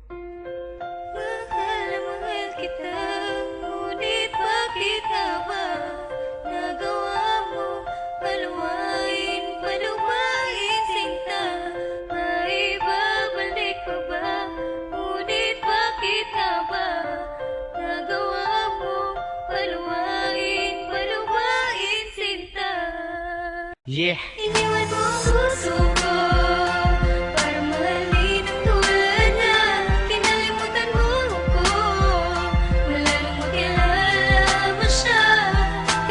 Mahal na mahal kita, ngunit bakit nga ba nagawa mo paluwain sinta? Maibabalik pa ba? Ngunit bakit nga ba nagawa mo paluwain sinta? Yeah! Iniwan mo ang puso ko para mahalin ang tulad na kinalimutan mo ko. Wala nang makilala mo siya,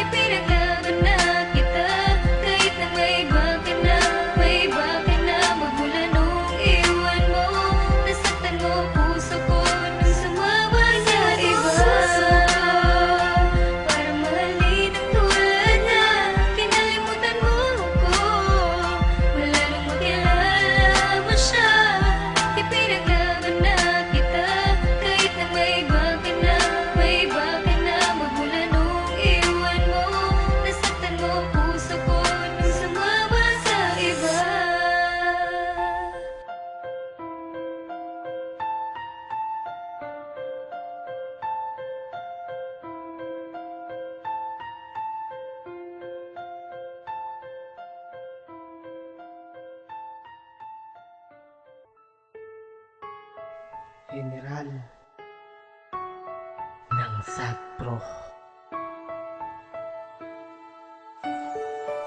ipinaglaban na kita. Kahit na may iba ka na, magmula nung iwan mo. Nasaktan mo puso ko nung sumama sa iba. Para mahalin ang tulad na kinalimutan mo ko. Wala nang makilala mo siya, ipinaglaban na kita. Kahit na may iba ka na, magmula nung iwan mo. Nasaktan mo puso ko nung sumama sa iba. General ng SAGPRO.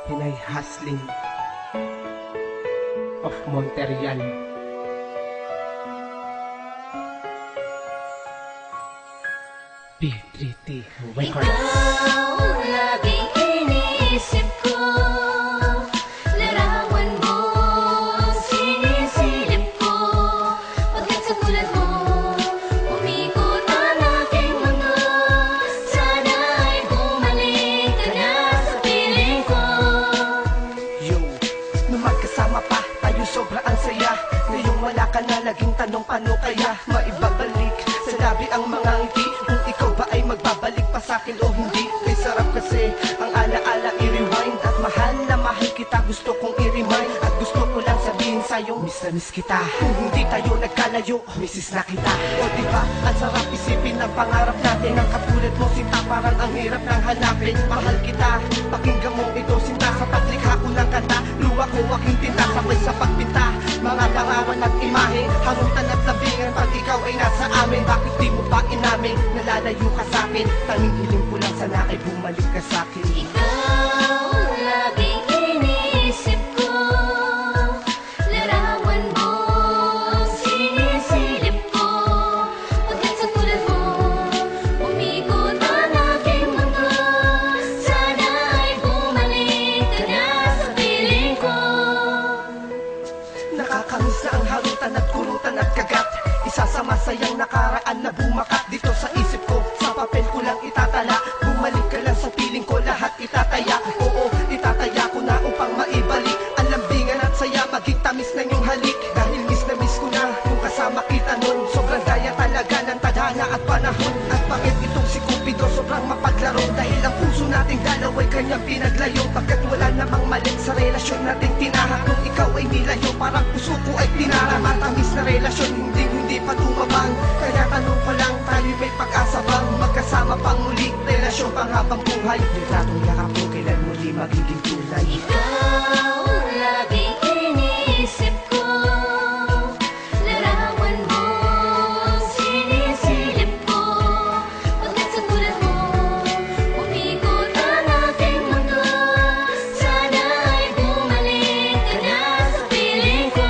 Pinay Hustling of Montreal. P3T Records. Ikaw ang laging iniisip ko, larawan mo ang sinisilip ko. Pagkat sa tulad mo, umikot ang aking mundo. Sana ay bumalik ka na sa piling ko. Yo, nung magkasama pa tayo sobra ang saya. Ngayong wala ka na, laging tanong paano kaya maibabalik sa labi ang mga ngiti. Kung ikaw ba ay magbabalik pa sa'kin o hindi. Kay sarap kasi ang alaala i-rewind. At mahal na mahal kita, gusto kong i-remind. At gusto ko lang sabihin sa'yo, miss na miss kita. Kung hindi tayo nagkalayo, missis na kita. O diba, ang sarap isipin ng pangarap natin. Ang katulad mo sinta, parang ang hirap ng hanapin. Mahal kita, pakinggan mo ito sinta. Sa paglikha ko ng kanta, luwa ko aking tinta. Sabay sa pagpinta, mga pangawan at imahe. Harutan at labingan, pag ikaw ay nasa amin. Bakit di mo pa inamin, nalalayo ka sa'kin. Tanging hiling ko lang sana ay bumalik ka sa'kin. Ikaw ang laging iniisip ko, larawan mo ang sinisilip ko. Pagkat sa tulad mo, umikot ang aking mundo. Sana ay bumalik ka na sa piling ko. Nakakamiss na ang harutan at kurutan at kagat. Isa sa masayang nakaraan na bumakat dito sa isip ko. Sa papel ko lang itatala, bumalik ka lang sa piling ko, lahat itataya. Oo, itataya ko na upang maibalik ang lambingan at saya, maging tamis na yung halik. Dahil miss na miss ko na kung kasama kita nun. Sobrang daya talaga ng tadhana at panahon. At bakit itong si Cupido sobrang mapaglaro? Dahil ang puso nating dalaw ay kanyang pinaglayo. Pagkat wala namang mali sa relasyon nating tinahak. Kung ikaw ay nilayo, parang puso ko ay tinara. Matamis na relasyon, hindi pa tumabang. Kaya tanong ko lang, tayo may pag-asa bang magkasama pang muli? Relasyon pang habang buhay. Naglatong yakap mo, kailan muli magiging tunay? Ikaw ang laging iniisip ko, larawan mo ang sinisilip ko. Pagkat sa tulad mo, umikot ang aking mundo. Sana ay bumalik ka na sa piling ko.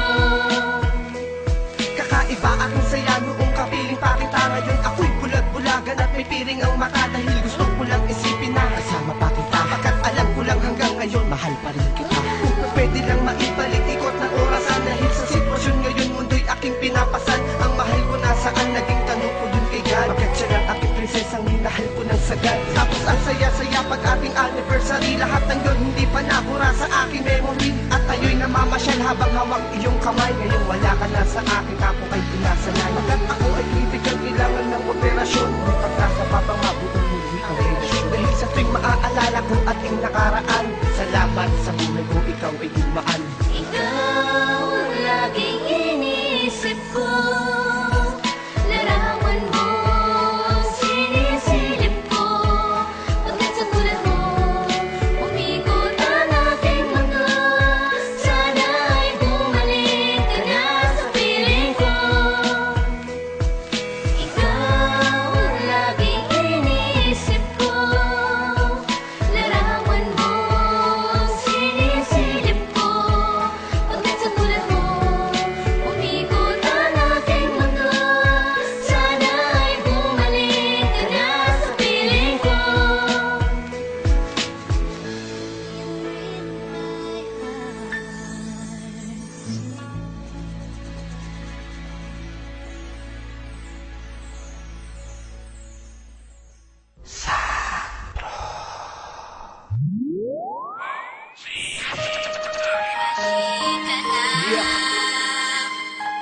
Kakaiba aking saya noong kapiling pa kita. Ngayon ako'y bulag-bulagan at may piring ang mata. Dahil gusto ko lang isipin na kasama pa kita. Pagkat alam ko lang hanggang ngayon, mahal pa rin kita. Kung pwede lang maibalik ikot ng orasan. Dahil sa sitwasyon ngayon, mundo'y aking pinapasan. Ang mahal ko nasaan, naging tanong ko dun kay God. Bakit siya lang aking prinsesang minahal ko ng sagad. Tapos ang saya-saya pag ating anniversary. Lahat ng yun hindi pa nabura sa aking memory. At tayo'y namamasyal habang hawak iyong kamay. Ngayon wala ka na sa akin, ako ay pinasanay. Pagkat ako ay critical, kailangan ng operasyon. May pag-asa pa bang mabuting muli ang relasyon? Dahil sa tuwing maaalala ko ating nakaraan, salamat sa buhay ko, ikaw ay dumaan. Ikaw ang laging iniisip ko,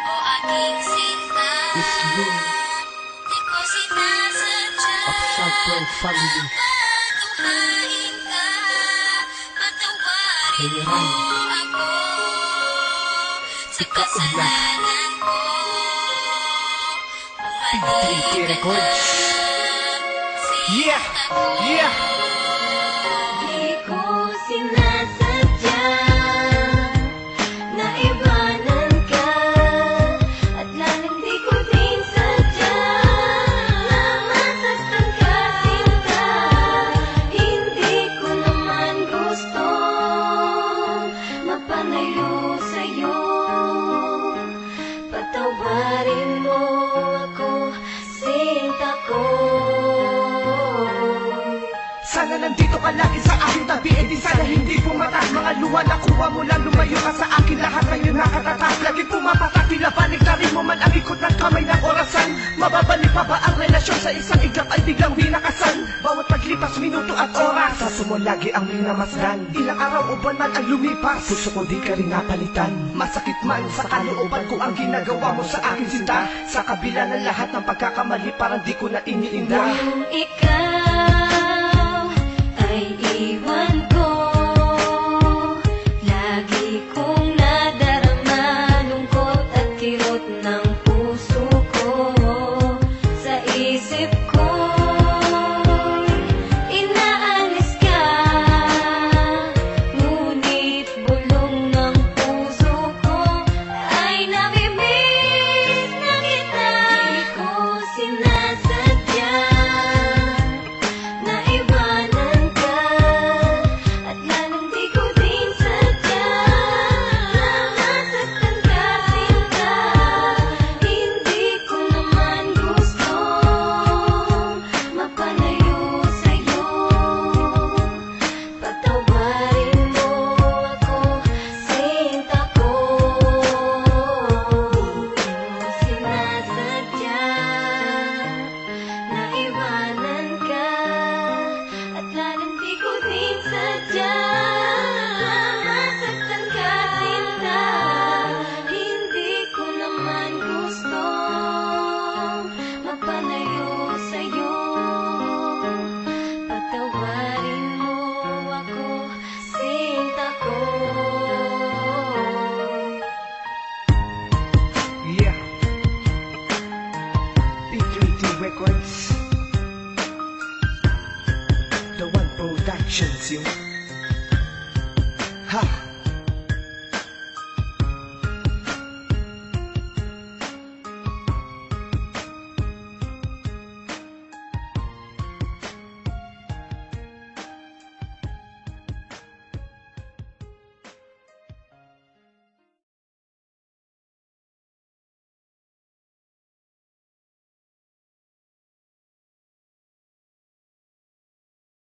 O aking sinta, It's Lou di ko sinasadya. of Southern Family. Patuhain ka, patawarin mo Hey, ako sa kasalanan ko. Bumalik P3 ka Records. na, Yeah, yeah. Di ko sinasadya na iwanan ka, at lalong di ko din sadya na masaktan ka, sinta. Hindi ko naman gusto mapanayo sa'yo. Patawarin mo ako, sinta ko. Sana nandito ka lagi sa aking tabi, eh di sana hindi pumata. Mga luha na kuha mo lang, lumayo ka sa akin. Lahat ngayon nakatatak, lagi pumapatak. Pinabalik na rin mo man ang ikot ng kamay ng orasan. Mababalik pa ba ang relasyon sa isang iglap ay biglang winakasan? Bawat paglipas, minuto at oras, sa sumo lagi ang minamasdan. Ilang araw o buwan man ang lumipas, puso ko di ka rin napalitan. Masakit man sa kalooban ko ang ginagawa mo sa akin, sinta. Sa kabila ng lahat ng pagkakamali, parang di ko na iniinda. Nung ikaw